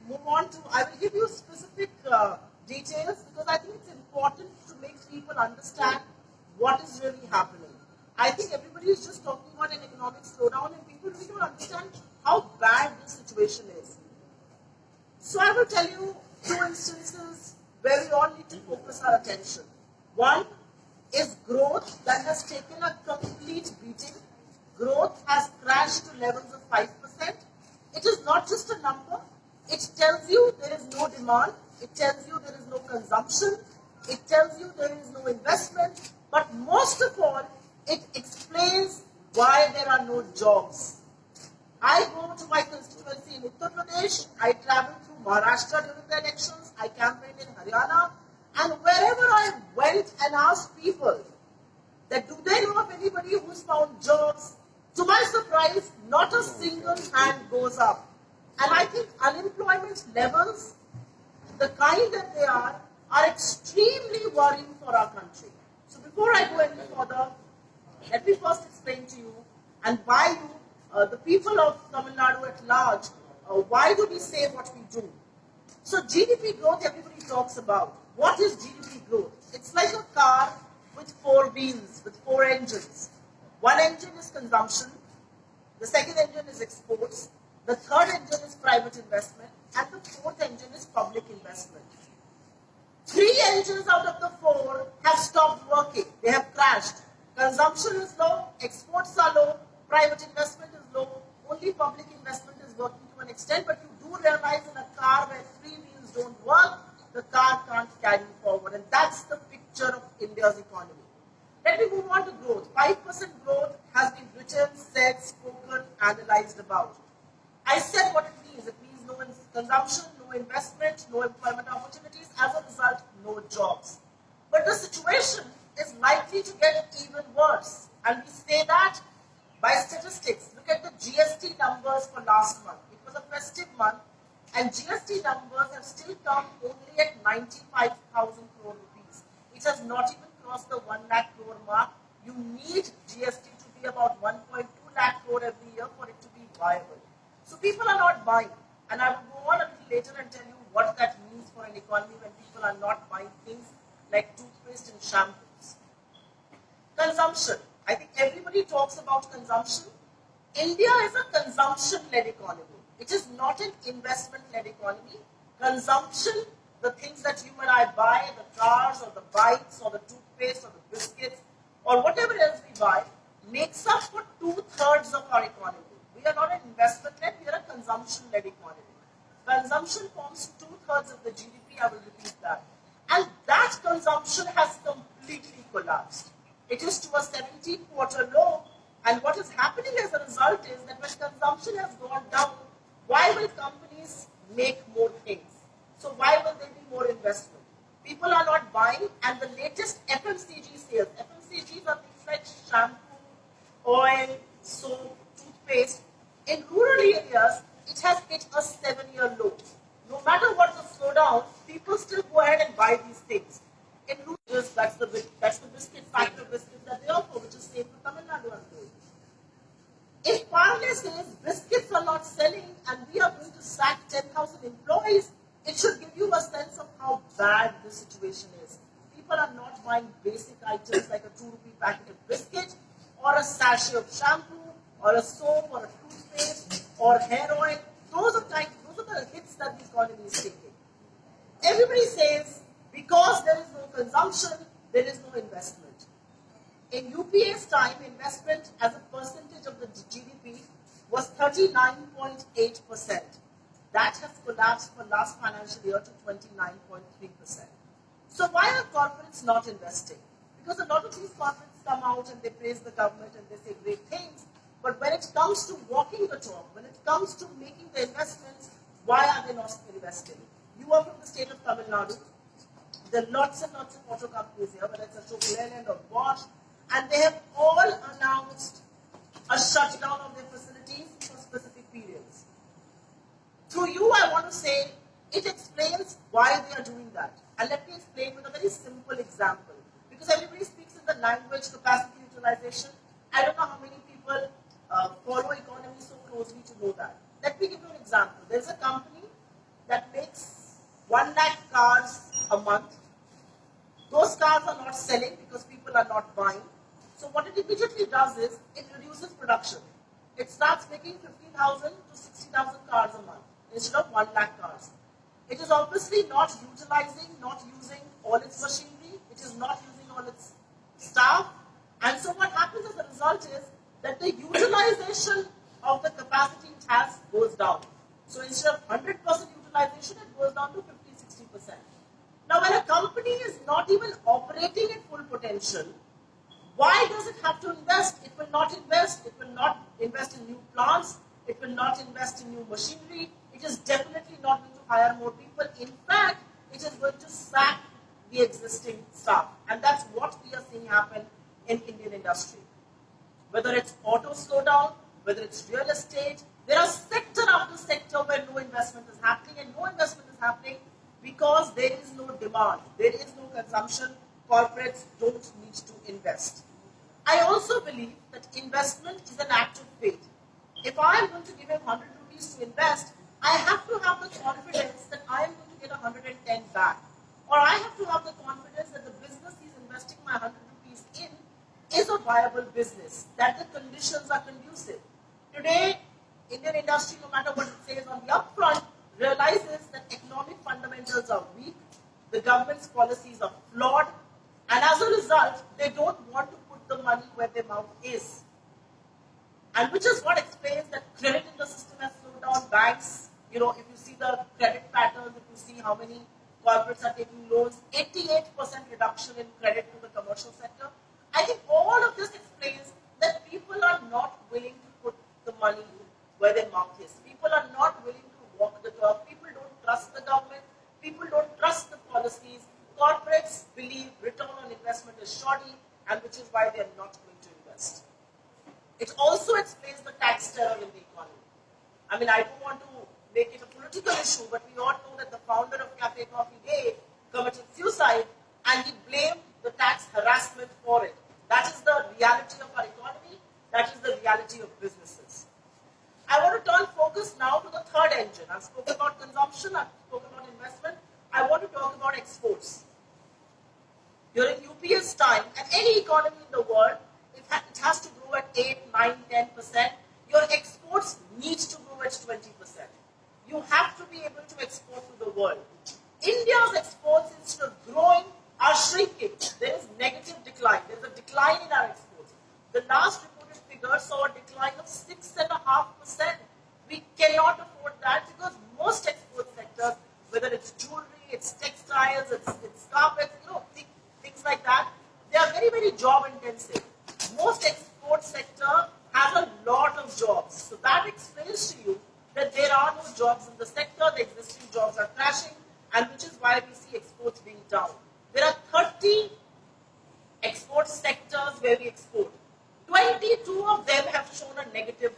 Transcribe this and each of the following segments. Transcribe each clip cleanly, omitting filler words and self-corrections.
move on to, I will give you specific details because I think it's important to make people understand what is really happening. I think everybody is just talking about an economic slowdown and people really don't understand how bad the situation is. So I will tell you two instances where we all need to focus our attention. One is growth that has taken a complete beating. Growth has crashed to levels of 5%. It is not just a number. It tells you there is no demand. It tells you there is no consumption. It tells you there is no investment. But most of all, it explains why there are no jobs. I go to my constituency in Uttar Pradesh. I travel through Maharashtra during the elections. I campaigned in Haryana. And wherever I went and asked people that do they know of anybody who's found jobs, to my surprise, not a single hand goes up. And I think unemployment levels, the kind that they are extremely worrying for our country. So before I go any further, let me first explain to you and why you, the people of Tamil Nadu at large, why do we say what we do? So GDP growth, everybody talks about. What is GDP growth? It's like a car with four wheels, with four engines. One engine is consumption, the second engine is exports, the third engine is private investment, and the fourth engine is public investment. Three engines out of the four have stopped working. They have crashed. Consumption is low, exports are low, private investment is low, only public investment is working to an extent, but you do realize in a car where three wheels don't work, the car can't carry forward. And that's the picture of India's economy. Let me move on to growth. 5% growth has been written, said, spoken, analyzed about. I said what it means. It means no consumption, no investment, no employment opportunities. As a result, no jobs. But the situation is likely to get even worse. And we say that by statistics. Look at the GST numbers for last month. It was a festive month. And GST numbers have still come only at 95,000 crore rupees. It has not even crossed the 1 lakh crore mark. You need GST to be about 1.2 lakh crore every year for it to be viable. So people are not buying. And I will go on a little later and tell you what that means for an economy when people are not buying things like toothpaste and shampoos. Consumption. I think everybody talks about consumption. India is a consumption-led economy. It is not an investment-led economy. Consumption, the things that you and I buy, the cars or the bikes or the toothpaste or the biscuits or whatever else we buy, makes up for 2/3 of our economy. We are not an investment-led, we are a consumption-led economy. Consumption forms 2/3 of the GDP, I will repeat that. And that consumption has completely collapsed. It is to a 70-quarter low. And what is happening as a result is that when consumption has gone down, why will companies make more things? So why will there be more investment? People are not buying, and the latest FMCG sales, FMCGs are things like shampoo, oil, soap, toothpaste. In rural areas, it has hit a 7-year low. No matter what the slowdown, people still go ahead and buy these things. In rural areas, that's the biscuit factor biscuit that they offer, which is safe for Tamil Nadu and Goa. If Parle says biscuits are not selling and we are going to sack 10,000 employees, it should give you a sense of how bad the situation is. People are not buying basic items like a 2 rupee packet of biscuit or a sachet of shampoo or a soap or a toothpaste or hair oil. Those are the hits that the economy is taking. Everybody says because there is no consumption, there is no investment. In UPA's time, investment as a percentage of the GDP was 39.8%. That has collapsed for last financial year to 29.3%. So why are corporates not investing? Because a lot of these corporates come out and they praise the government and they say great things, but when it comes to walking the talk, when it comes to making the investments, why are they not investing? You are from the state of Tamil Nadu. There are lots and lots of auto companies here, whether it's Ashok Leyland or Bosch, and they have all announced a shutdown of their facilities for specific periods. To you, I want to say, it explains why they are doing that. And let me explain with a very simple example. Because everybody speaks in the language capacity utilization. I don't know how many people follow economy so closely to know that. Let me give you an example. There's a company that makes 1 lakh cars a month. Those cars are not selling because people are not buying. So what it immediately does is it reduces production. It starts making 50,000 to 60,000 cars a month instead of 1 lakh cars. It is obviously not utilizing, not using all its machinery. It is not using all its staff. And so what happens as a result is that the utilization of the capacity it has goes down. So instead of 100% utilization, it goes down to 50-60%. Now when a company is not even operating at full potential, why does it have to invest? It will not invest. It will not invest in new plants. It will not invest in new machinery. It is definitely not going to hire more people. In fact, it is going to sack the existing staff. And that's what we are seeing happen in Indian industry. Whether it's auto slowdown, whether it's real estate, there are sector after sector where no investment is happening, and no investment is happening because there is no demand, there is no consumption. Corporates don't need to invest. I also believe that investment is an act of faith. If I am going to give him 100 rupees to invest, I have to have the confidence that I am going to get 110 back. Or I have to have the confidence that the business he's investing my 100 rupees in is a viable business, that the conditions are conducive. Today, Indian industry, no matter what it says on the upfront, realizes that economic fundamentals are weak, the government's policies are flawed, and as a result, they don't want to put the money where their mouth is. And which is what explains that credit in the system has slowed down. Banks, if you see the credit patterns, if you see how many corporates are taking loans, 88% reduction in credit to the commercial sector. I think all of this explains that people are not willing to put the money where their mouth is. People are not willing to walk the talk. People don't trust the government. People don't trust the policies. Corporates believe return on investment is shoddy, and which is why they are not going to invest. It also explains the tax terror in the economy. I mean, I don't want to make it a political issue, but we all know that the founder of Cafe Coffee Day committed suicide, and he blamed the tax harassment for it. That is the reality of our economy. That is the reality of businesses. I want to turn focus now to the third engine. I've spoken about consumption, I've spoken about investment. I want to talk about exports. During UPS time, and any economy in the world, it has to grow at 8, 9, 10%. Your exports need to grow at 20%. You have to be able to export to the world. India's exports, instead of growing, are shrinking. There is negative decline. There is a decline in our exports. The last reported figure saw a decline of 6.5%. We cannot afford that because most export sectors, whether it's jewelry, it's textiles, it's carpets, things like that, they are very, very job intensive. Most export sector has a lot of jobs. So that explains to you that there are no jobs in the sector, the existing jobs are crashing, and which is why we see exports being down. There are 30 export sectors where we export. 22 of them have shown a negative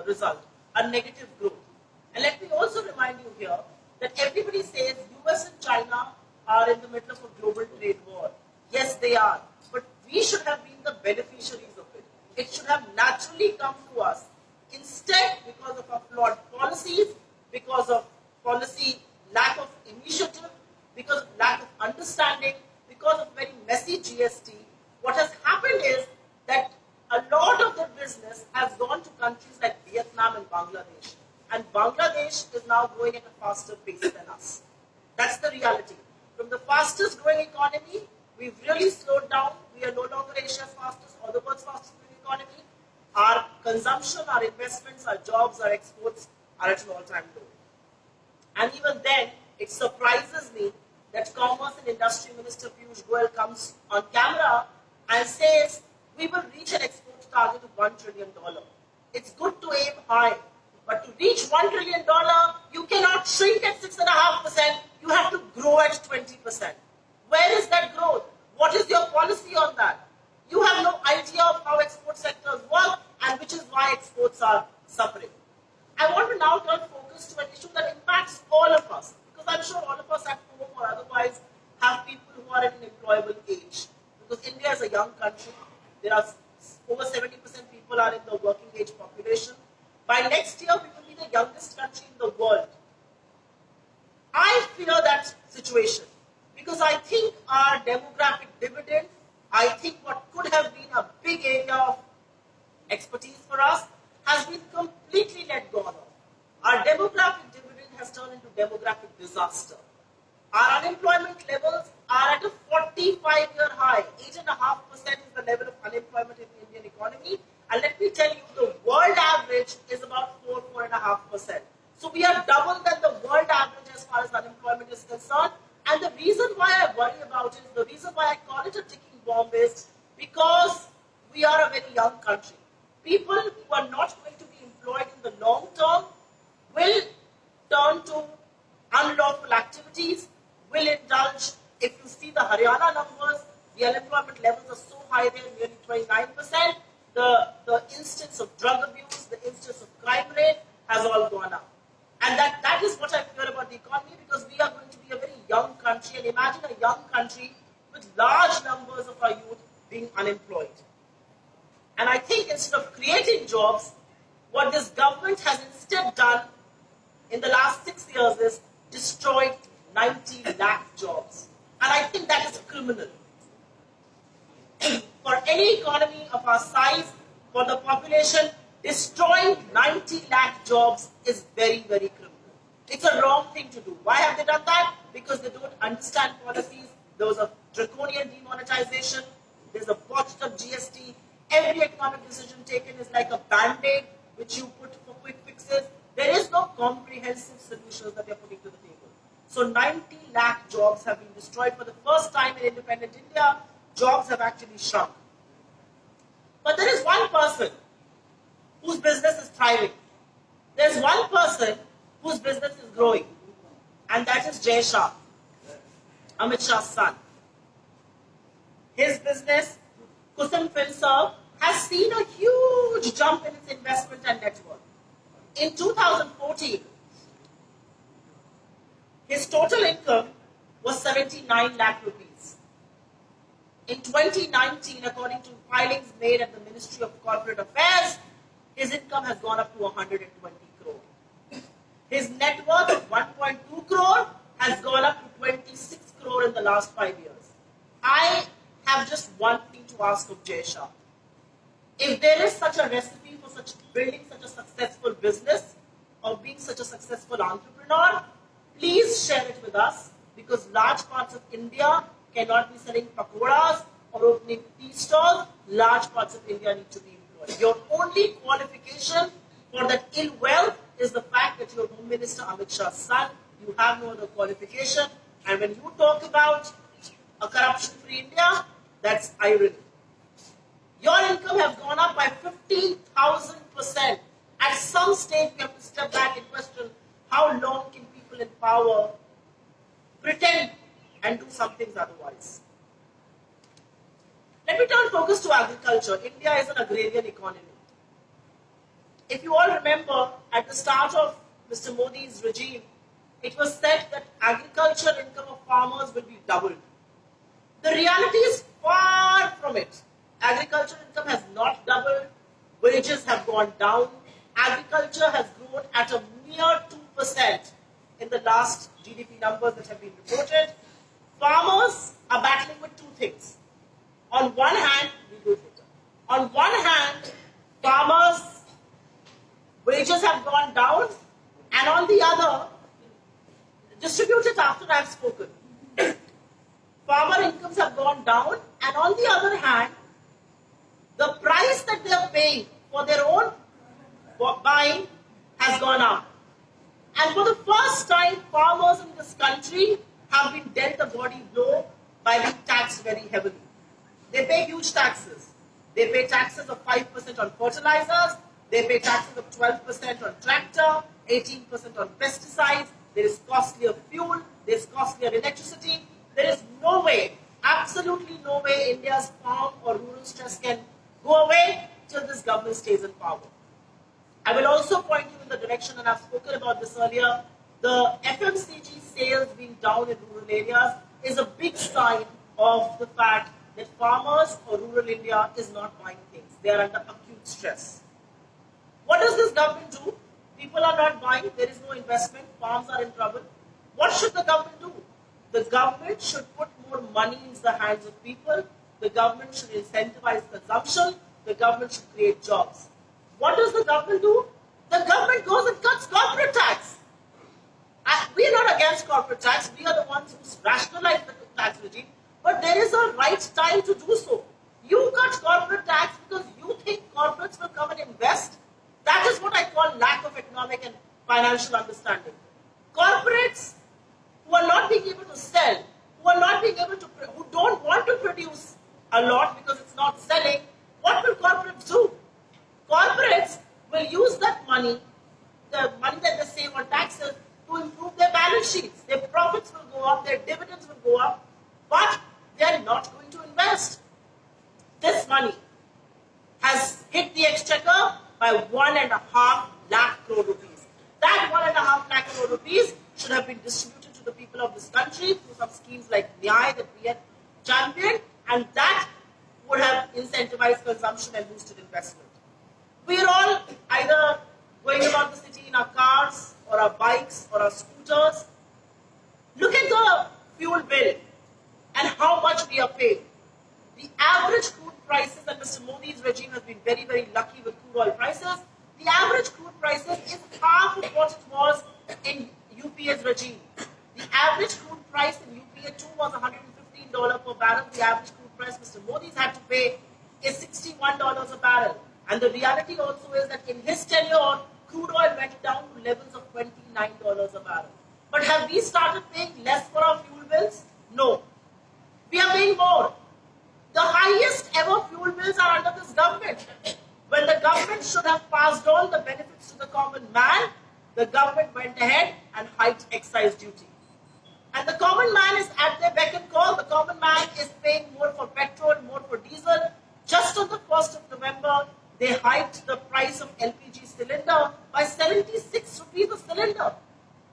result, a negative growth. And let me also remind you here that everybody says US and China are in the middle of a global trade war. Yes, they are. But we should have been the beneficiaries of it. It should have naturally come to us. Instead, because of our flawed policies, because of policy lack of initiative, because of lack of understanding, because of very messy GST, what has happened is that a lot of the business has gone to countries like Vietnam and Bangladesh. And Bangladesh is now growing at a faster pace than us. That's the reality. From the fastest growing economy, we've really slowed down. We are no longer Asia's fastest or the world's fastest growing economy. Our consumption, our investments, our jobs, our exports are at an all-time low. And even then, it surprises me that Commerce and Industry Minister Piyush Goyal comes on camera and says, we will reach an export target of $1 trillion. It's good to aim high, but to reach $1 trillion, you cannot shrink at 6.5%, you have to grow at 20%. Where is that growth? What is your policy on that? You have no idea of how export sectors work, and which is why exports are suffering. I want to now turn focus to an issue that impacts all of us, because I'm sure all of us at home or otherwise have people who are at an employable age. Because India is a young country. There are over 70% people are in the working age population. By next year, we will be the youngest country in the world. fear that situation because I think our demographic dividend, I think what could have been a big area of expertise for us has been completely let go of. Our demographic dividend has turned into demographic disaster. Our unemployment levels are at a 45-year high. 8.5% is the level of unemployment in the Indian economy. And let me tell you, the world average is about 4.5%. So we are double than the world average as far as unemployment is concerned. And the reason why I worry about it, the reason why I call it a ticking bomb is because we are a very young country. People who are not going to be employed in the long term will turn to unlawful activities, will indulge. If you see the Haryana numbers, the unemployment levels are so high there, nearly 29%. The instance of drug abuse, the instance of crime rate has all gone up. And that is what I fear about the economy because we are going to be a very young country. And imagine a young country with large numbers of our youth being unemployed. And I think instead of creating jobs, what this government has instead done in the last 6 years is destroyed 90 lakh jobs. And I think that is criminal. For any economy of our size, for the population, destroying 90 lakh jobs is very, very criminal. It's a wrong thing to do. Why have they done that? Because they don't understand policies. There was a draconian demonetization. There's a botched up GST. Every economic decision taken is like a band-aid which you put for quick fixes. There is no comprehensive solutions that they're putting to the table. So 90 lakh jobs have been destroyed for the first time in independent India. Jobs have actually shrunk. But there is one person whose business is thriving. There's one person whose business is growing. And that is Jay Shah, Amit Shah's son. His business, Kusum FinServe, has seen a huge jump in its investment and net worth. In 2014, his total income was 79 lakh rupees. In 2019, according to filings made at the Ministry of Corporate Affairs, his income has gone up to 120 crore. His net worth of 1.2 crore has gone up to 26 crore in the last 5 years. I have just one thing to ask of Jay Shah. If there is such a recipe for building such a successful business or being such a successful entrepreneur, please share it with us because large parts of India cannot be selling pakoras or opening tea stalls. Large parts of India need to be employed. Your only qualification for that ill wealth is the fact that you're Home Minister Amit Shah's son. You have no other qualification. And when you talk about a corruption-free India, that's irony. Your income has gone up by 15,000%. At some stage, we have to step back and question how long can people in power pretend and do some things otherwise. Let me turn focus to agriculture. India is an agrarian economy. If you all remember, at the start of Mr. Modi's regime, it was said that agriculture income of farmers will be doubled. The reality is far from it. Agriculture income has not doubled. Wages have gone down. Agriculture has grown at a mere 2% in the last GDP numbers that have been reported. Farmers are battling with two things. On one hand, farmers' wages have gone down, and on the other, distribute it after I've spoken. Farmer incomes have gone down, and on the other hand, the price that they are paying for their own buying has gone up. And for the first time, farmers in this country have been dealt a body blow by being taxed very heavily. They pay huge taxes. They pay taxes of 5% on fertilizers. They pay taxes of 12% on tractor, 18% on pesticides. There is costlier fuel. There is costlier electricity. There is no way, absolutely no way India's farm or rural stress can go away till this government stays in power. I will also point you in the direction, and I've spoken about this earlier, the FMCG sales being down in rural areas is a big sign of the fact that farmers or rural India is not buying things. They are under acute stress. What does this government do? People are not buying, there is no investment, farms are in trouble. What should the government do? The government should put more money into the hands of people. The government should incentivize consumption. The government should create jobs. What does the government do? The government goes and cuts corporate tax. We are not against corporate tax. We are the ones who rationalize the tax regime. But there is a right time to do so. You cut corporate tax because you think corporates will come and invest. That is what I call lack of economic and financial understanding. Corporates who are not being able to sell, who are not being able to, who don't want to produce a lot because it's not selling, what will corporates do? Corporates will use that money, the money that they save on taxes, to improve their balance sheets. Their profits will go up, their dividends will go up, but they are not going to invest. This money has hit the exchequer by 1.5 lakh crore rupees. That 1.5 lakh crore rupees should have been distributed to the people of this country through some schemes like Nyay that we had championed, and that would have incentivized consumption and boosted investment. We are all either going about the city in our cars or our bikes or our scooters. Look at the fuel bill and how much we are paying. The average crude prices, and Mr. Modi's regime has been very, very lucky with crude oil prices. The average crude prices is half of what it was in UPA's regime. The average crude price in UPA 2 was $115 per barrel. The average crude price Mr. Modi's had to pay is $61 a barrel. And the reality also is that in his tenure, crude oil went down to levels of $29 a barrel. But have we started paying less for our fuel bills? No. We are paying more. The highest ever fuel bills are under this government. When the government should have passed on the benefits to the common man, the government went ahead and hiked excise duty. And the common man is at their beck and call. The common man is paying more for petrol, more for diesel. Just on the 1st of November, they hiked the price of LPG cylinder by 76 rupees a cylinder.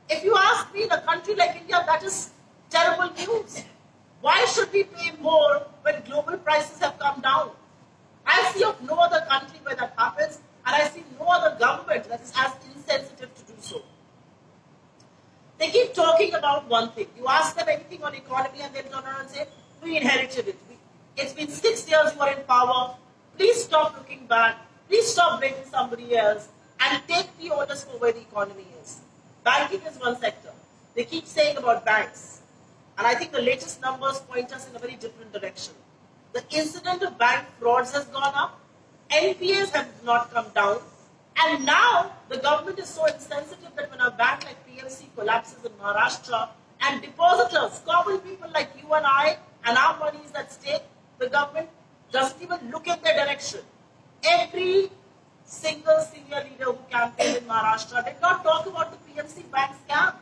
If you ask me, in a country like India, that is terrible news. Why should we pay more when global prices have come down? I see of no other country where that happens, and I see no other government that is as insensitive to do so. They keep talking about one thing. You ask them anything on economy and they'll turn around and say, we inherited it. It's been 6 years you are in power. Please stop looking back. Please stop blaming somebody else and take the onus for where the economy is. Banking is one sector. They keep saying about banks. And I think the latest numbers point us in a very different direction. The incident of bank frauds has gone up. NPAs have not come down. And now the government is so insensitive that when a bank like PMC collapses in Maharashtra and depositors, common people like you and I, and our money is at stake, the government doesn't even look in their direction. Every single senior leader who campaigned in Maharashtra did not talk about the PMC bank scam.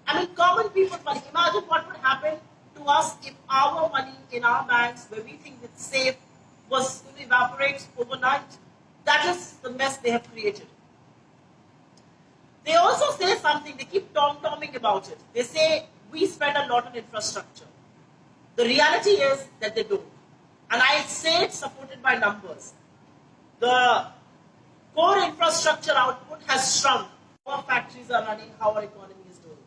I mean, common people's money. Imagine what would happen to us if our money in our banks, where we think it's safe, was going to evaporate overnight. That is the mess they have created. They also say something, they keep tom-tomming about it. They say, we spend a lot on infrastructure. The reality is that they don't. And I say it's supported by numbers. The core infrastructure output has shrunk. Our factories are running, how our economy is doing.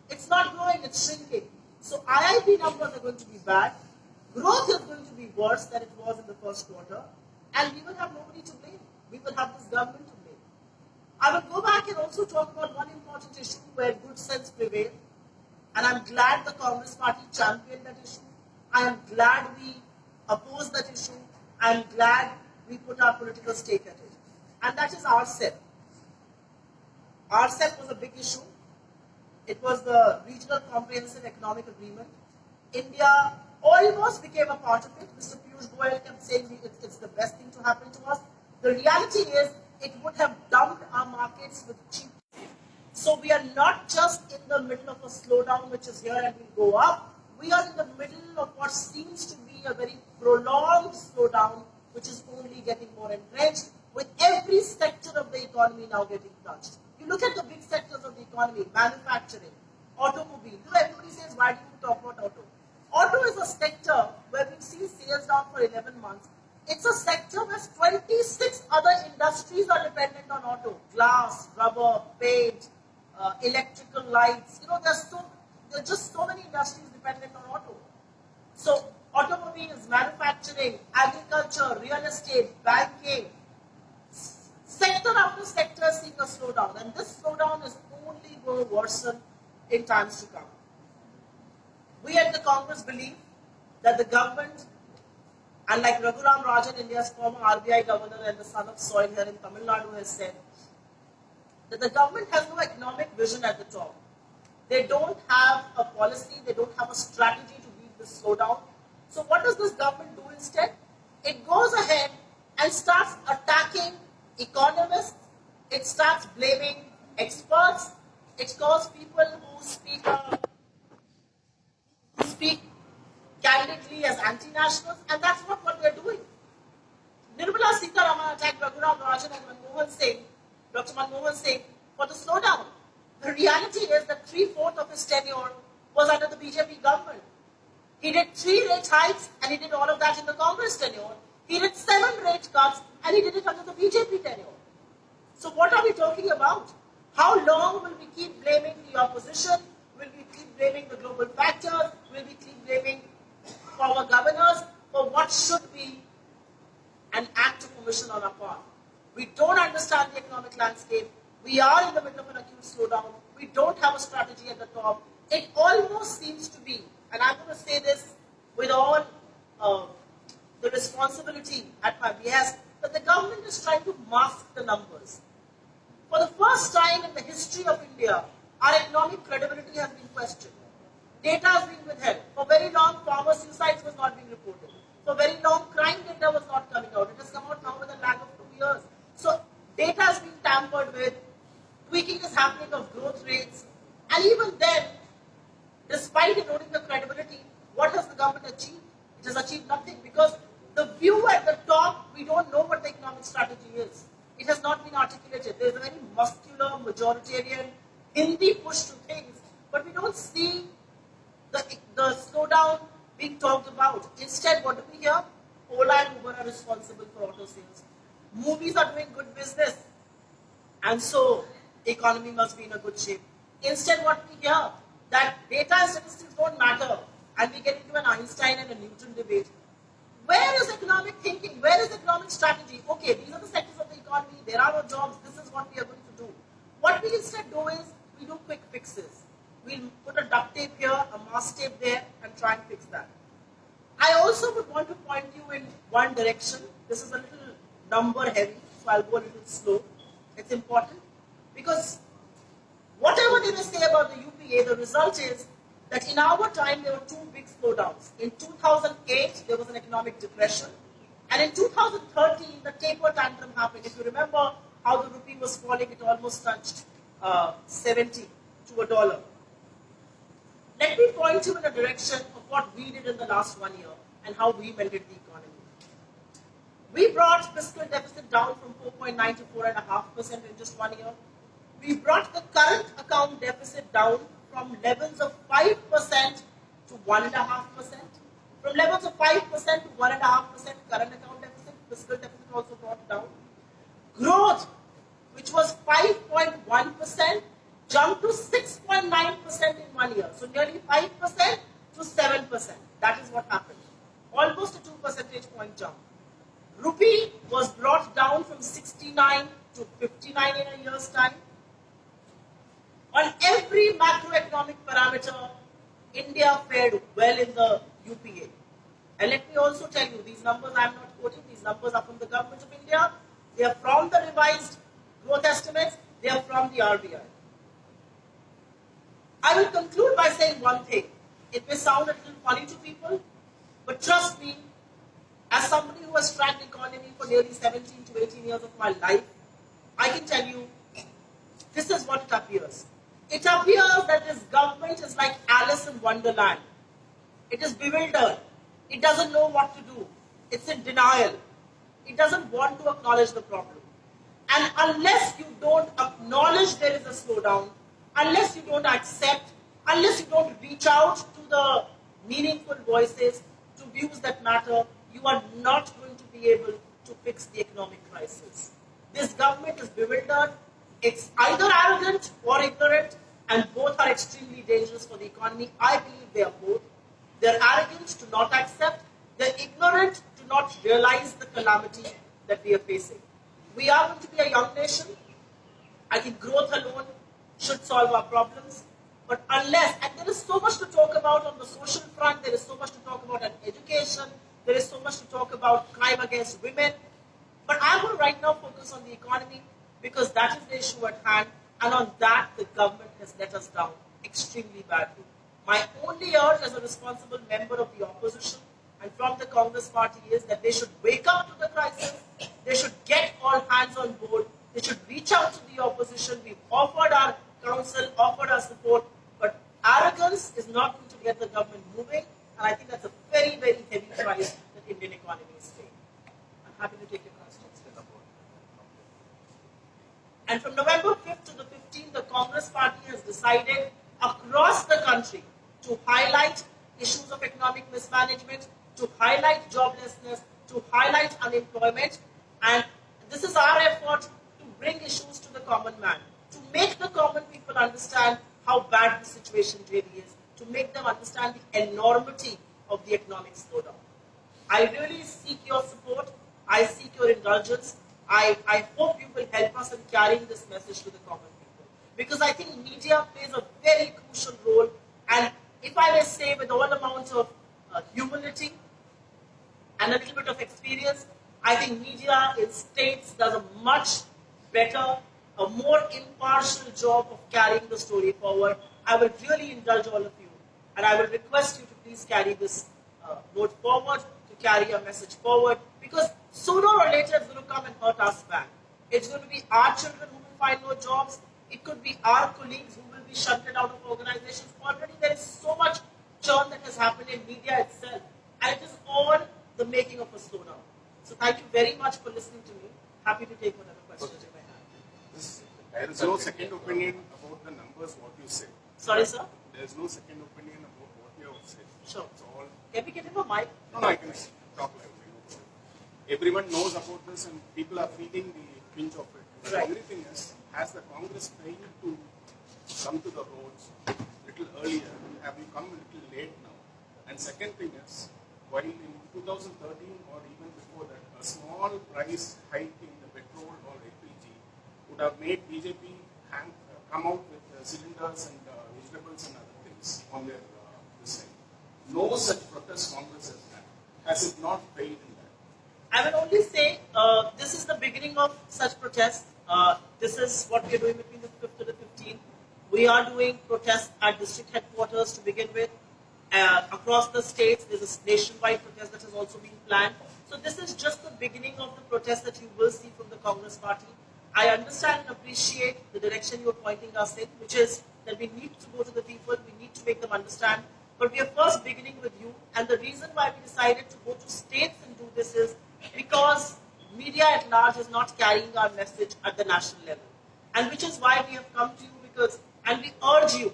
It's not growing, it's shrinking. So IIP numbers are going to be bad. Growth is going to be worse than it was in the first quarter. And we will have nobody to blame. We will have this government to blame. I will go back and also talk about one important issue where good sense prevailed. And I'm glad the Congress party championed that issue. I am glad we opposed that issue. I am glad we put our political stake at it. And that is RCEP. RCEP was a big issue. It was the Regional Comprehensive Economic Agreement. India almost became a part of it. Mr. Piyush Goyal kept saying it's the best thing to happen to us. The reality is it would have dumped our markets with cheap. So we are not just in the middle of a slowdown which is here and will go up. We are in the middle of what seems to be a very prolonged slowdown which is only getting more entrenched with every sector of the economy now getting touched. You look at the big sectors of the economy, manufacturing, automobile. You know, everybody says, why do you talk about auto? Auto is a sector where we've seen sales down for 11 months. It's a sector where 26 other industries are dependent on auto. Glass, rubber, paint, electrical lights. You know, cement or auto. So automobiles, manufacturing, agriculture, real estate, banking, sector after sector is seeing a slowdown, and this slowdown is only going to worsen in times to come. We at the Congress believe that the government, and like Raghuram Rajan, India's former RBI governor and the son of soil here in Tamil Nadu, has said, that the government has no economic vision at the top. They don't have a policy, they don't have a strategy to beat this slowdown. So what does this government do instead? It goes ahead and starts attacking economists, it starts blaming experts, it calls people who speak candidly as anti-nationals, and that's not what they're doing. Nirmala Sitharaman attacked Raghuram Rajan and Dr. Manmohan Singh for the slowdown. The reality is that 3/4 of his tenure was under the BJP government. He did 3 rate hikes and he did all of that in the Congress tenure. He did 7 rate cuts and he did it under the BJP tenure. So what are we talking about? How long will we keep blaming the opposition? Will we keep blaming the global factors? Will we keep blaming former governors for what should be an act of omission on our part? We don't understand the economic landscape. We are in the middle of an acute slowdown. We don't have a strategy at the top. It almost seems to be, and I'm going to say this with all the responsibility at my behest, that the government is trying to mask the numbers. For the first time in the history of India, our economic credibility has been questioned. Data has been withheld. For very long, farmer suicides was not being reported. For very long, crime data was not coming out. It has come out now with a lag of 2 years. So data has been tampered with. Tweaking is happening of growth rates. And even then, despite eroding the credibility, what has the government achieved? It has achieved nothing, because the view at the top, we don't know what the economic strategy is. It has not been articulated. There is a very muscular, majoritarian, Hindi push to things, but we don't see the slowdown being talked about. Instead, what do we hear? Ola and Uber are responsible for auto sales. Movies are doing good business, and so economy must be in a good shape. Instead, what we hear, that data and statistics don't matter, and we get into an Einstein and a Newton debate. Where is economic thinking? Where is economic strategy? Okay, these are the sectors of the economy, there are no jobs, this is what we are going to do. What we instead do is, we do quick fixes. We'll put a duct tape here, a mask tape there, and try and fix that. I also would want to point you in one direction. This is a little number heavy, so I'll go a little slow. It's important, because whatever they may say about the UPA, the result is that in our time there were 2 big slowdowns. In 2008, there was an economic depression, and in 2013, the taper tantrum happened. If you remember how the rupee was falling, it almost touched 70 to a dollar. Let me point you in a direction of what we did in the last 1 year and how we mended the economy. We brought fiscal deficit down from 4.9 to 4.5% in just 1 year. We brought the current account deficit down from levels of 5% to 1.5%. From levels of 5% to 1.5% current account deficit, fiscal deficit also brought down. Growth, which was 5.1%, jumped to 6.9% in 1 year. So nearly 5% to 7%. That is what happened. Almost a 2 percentage point jump. Rupee was brought down from 69 to 59 in a year's time. On every macroeconomic parameter, India fared well in the UPA. And let me also tell you, these numbers I am not quoting, these numbers are from the government of India. They are from the revised growth estimates, they are from the RBI. I will conclude by saying one thing. It may sound a little funny to people, but trust me, as somebody who has tracked the economy for nearly 17 to 18 years of my life, I can tell you, this is what it appears. It appears that this government is like Alice in Wonderland. It is bewildered. It doesn't know what to do. It's in denial. It doesn't want to acknowledge the problem. And unless you don't acknowledge there is a slowdown, unless you don't accept, unless you don't reach out to the meaningful voices, to views that matter, you are not going to be able to fix the economic crisis. This government is bewildered. It's either arrogant or ignorant, and both are extremely dangerous for the economy. I believe they are both. They're arrogant to not accept. They're ignorant to not realize the calamity that we are facing. We are going to be a young nation. I think growth alone should solve our problems. But unless, and there is so much to talk about on the social front, there is so much to talk about on education, there is so much to talk about crime against women. But I will right now focus on the economy because that is the issue at hand, and on that the government has let us down extremely badly. My only urge as a responsible member of the opposition and from the Congress party is that they should wake up to the crisis, they should get all hands on board, they should reach out to the opposition. We've offered our counsel, offered our support, but arrogance is not going to get the government moving, and I think that's a very, very heavy price that Indian economy is paying. I'm happy to take your questions. And from November 5th to the 15th, the Congress party has decided across the country to highlight issues of economic mismanagement, to highlight joblessness, to highlight unemployment, and this is our effort to bring issues to the common man, to make the common people understand how bad the situation really is, to make them understand the enormity of the economic slowdown. I really seek your support. I seek your indulgence. I hope you will help us in carrying this message to the common people. Because I think media plays a very crucial role. And if I may say, with all amount of humility and a little bit of experience, I think media in states does a much better, a more impartial job of carrying the story forward. I will really indulge all of you. And I will request you to please carry this note forward, to carry your message forward. Because sooner or later it's going to come and hurt us back. It's going to be our children who will find no jobs. It could be our colleagues who will be shunted out of organizations. Already there is so much churn that has happened in media itself. And it is all the making of a slowdown. So thank you very much for listening to me. Happy to take whatever questions you may have. There is no second opinion about the numbers, what you say. Sorry, sir? There is no second opinion about what you have said. Sure. It's all... Can we get him a mic? No, I can talk loudly. Everyone knows about this and people are feeling the pinch of it. The only thing is, has the Congress failed to come to the roads a little earlier? Have you come a little late now? And second thing is, while in 2013 or even before that, a small price hike in the petrol or LPG would have made BJP come out with cylinders and vegetables and other things on their this thing. No such protest Congress has done. Has it not failed in that? I will only say this is the beginning of such protests. This is what we are doing between the 5th to the 15th. We are doing protests at district headquarters to begin with. Across the states, there's a nationwide protest that has also been planned. So this is just the beginning of the protest that you will see from the Congress party. I understand and appreciate the direction you are pointing us in, which is that we need to go to the people, we need to make them understand. But we are first beginning with you, and the reason why we decided to go to states and do this is because media at large is not carrying our message at the national level. And which is why we have come to you because, and we urge you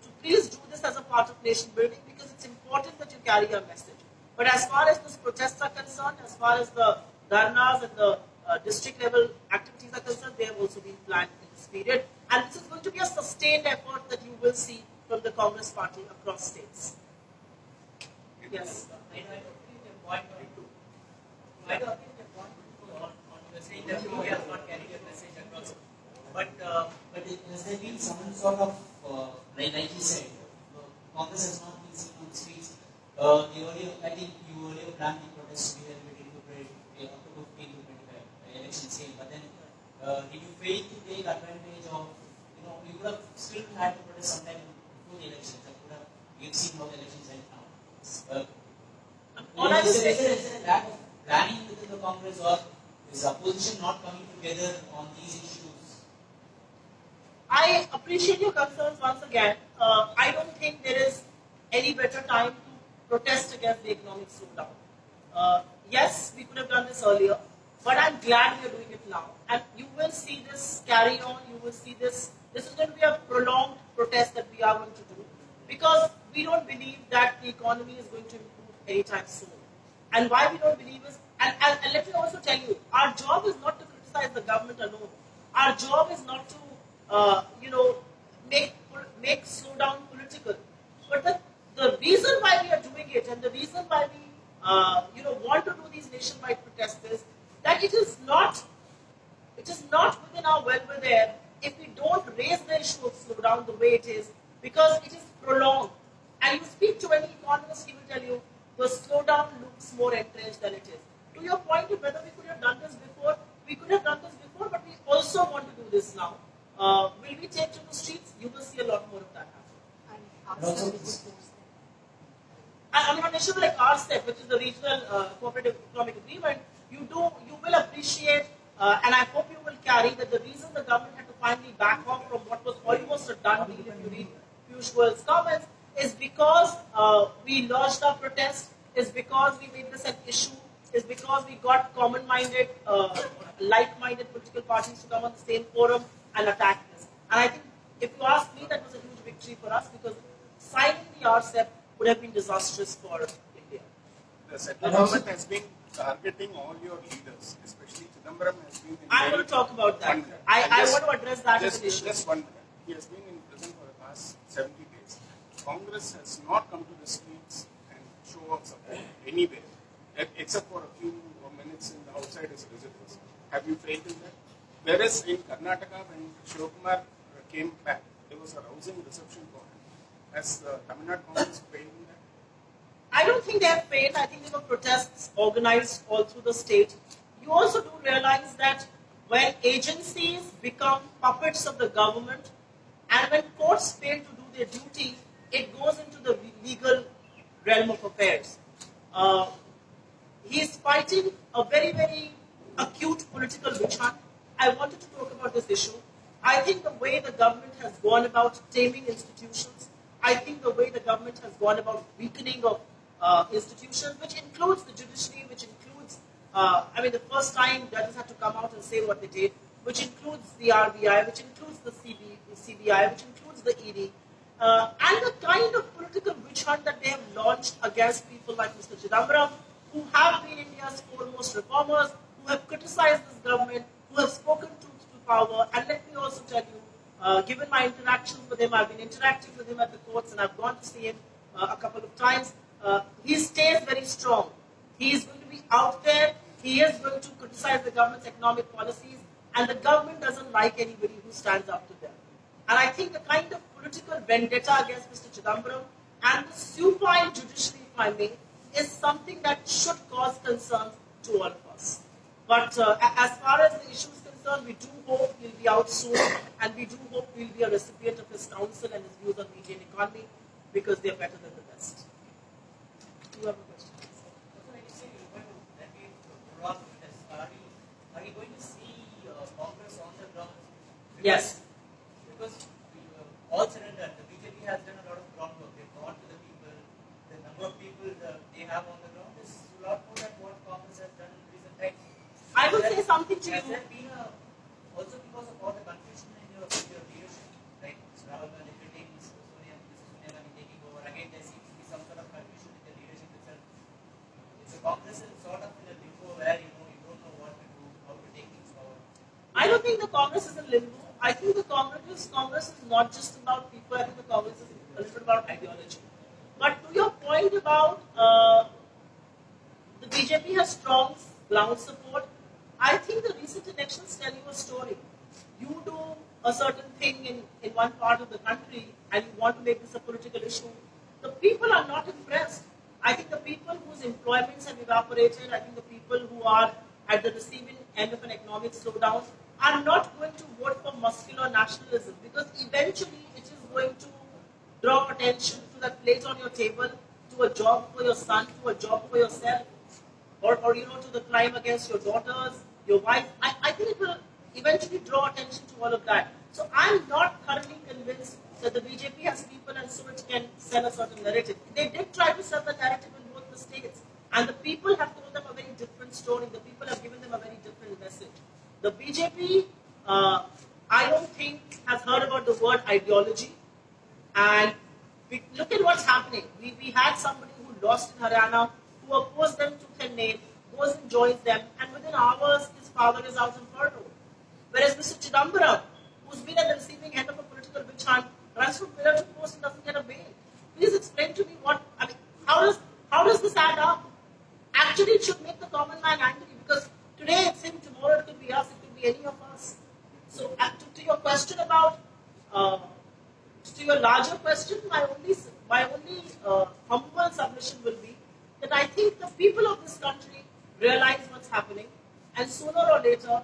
to please do this as a part of nation building because it's important that you carry your message. But as far as these protests are concerned, as far as the dharnas and the district level activities are concerned, they have also been planned in this period. And this is going to be a sustained effort that you will see from the Congress party across states. Yes. I don't think the point on the saying that we have not carried a message across. But has there been some sort of, like you said, Congress has not been seen on the streets. I think you earlier planned the protest to be held between October 15 to 25 election sale. But then did you fail to take advantage of, you would have still had to protest sometime before the elections. You've seen how the elections went now. Is there a lack of planning within the Congress, or is the opposition not coming together on these issues? I appreciate your concerns once again. I don't think there is any better time to protest against the economic slowdown. Yes, we could have done this earlier, but I'm glad we are doing it now. And you will see this carry on, you will see this. This is going to be a prolonged protest that we are going to do because we don't believe that the economy is going to improve anytime soon. And why we don't believe is, and let me also tell you, our job is not to criticize the government alone. Our job is not to, make slowdown political. But the reason why we are doing it and the reason why we want to do these nationwide protests is that it is not within our well-within if we don't raise the issue of slowdown the way it is, because it is prolonged. And you speak to any economist, he will tell you the slowdown looks more entrenched than it is. To your point of whether we could have done this before, we could have done this before, but we also want to do this now. Will we take to the streets? You will see a lot more of that happen. And also, And on an issue like RCEP, which is the Regional Cooperative Economic Agreement, you will appreciate, and I hope you will carry, that the reason the government had to finally back off from what was almost a done deal, if you read Piyush Goyal's comments, is because we lodged our protest, is because we made this an issue, is because we got common-minded, like-minded political parties to come on the same forum and attack this. And I think, if you ask me, that was a huge victory for us, because signing the RCEP would have been disastrous for India. The central government has been targeting all your leaders, especially Chidambaram has been in I'm going to talk about that. I want to address that as an issue. Just 1 minute. He has been in prison for the past 70 days. Congress has not come to the streets and show up support anywhere, except for a few minutes in the outside his residence. Have you failed in that? Whereas in Karnataka, when Shivakumar came back, there was a rousing reception for him. Has the Tamil Nadu Congress failed in that? I don't think they have failed. I think there were protests organized all through the state. You also do realize that when agencies become puppets of the government, and when courts fail to do their duty, it goes into the legal realm of affairs. He is fighting a very, very acute political witch hunt. I wanted to talk about this issue. I think the way the government has gone about taming institutions, I think the way the government has gone about weakening of institutions, which includes the judiciary, which includes, the first time judges had to come out and say what they did, which includes the RBI, which includes the CBI, which includes the ED, and the kind of political witch hunt that they have launched against people like Mr. Chidambaram, who have been India's foremost reformers, who have criticized this government, who have spoken truth to power. And let me also tell you, given my interactions with him, I've been interacting with him at the courts, and I've gone to see him a couple of times. He stays very strong. He is going to be out there. He is going to criticize the government's economic policies, and the government doesn't like anybody who stands up to them. And I think the kind of political vendetta against Mr. Chidambaram and the supine judiciary, if I may, is something that should cause concern to all of us. But as far as the issue is concerned, we do hope he'll be out soon, and we do hope we'll be a recipient of his counsel and his views on media and economy, because they're better than the best. You have a question? When you say you're going to navigate the rock test, are you going to see Congress on the ground? Yes. Because all said and done, the BJP has done a lot of groundwork. They've gone to the people. The number of people they have on the ground is a lot more than what Congress has done in recent times. I will say something to Has you. there been also because of all the confusion in your leadership, right? Mr. Rahul Gandhi quitting, Mrs. Sonia Gandhi taking over. Again, there seems to be some sort of confusion in the leadership itself. It's a Congress is sort of in a limbo where you don't know what to do, how to take things forward. I don't think the Congress is in limbo. I think the Congress is not just about people. I think the Congress is a little bit about ideology. But to your point about the BJP has strong ground support, I think the recent elections tell you a story. You do a certain thing in one part of the country and you want to make this a political issue. The people are not impressed. I think the people whose employments have evaporated, I think the people who are at the receiving end of an economic slowdown are not going to vote for muscular nationalism, because eventually it is going to draw attention to that plate on your table, to a job for your son, to a job for yourself, or to the crime against your daughters, your wife. I think it will eventually draw attention to all of that. So I'm not thoroughly convinced that the BJP has people and so it can sell a certain narrative. They did try to sell the narrative in both the states, and the people have told them a very different story. The people have given them a very different message. The BJP, I don't think, has heard about the word ideology. And look at what's happening. We had somebody who lost in Haryana, who opposed them to and nail, goes and joins them, and within hours his father is out in furlough. Whereas Mr. Chidambaram, who's been at the receiving end of a political witch hunt, runs from pillar to post and doesn't get a bail. Please explain to me how does to your larger question, my only humble submission will be that I think the people of this country realize what's happening, and sooner or later,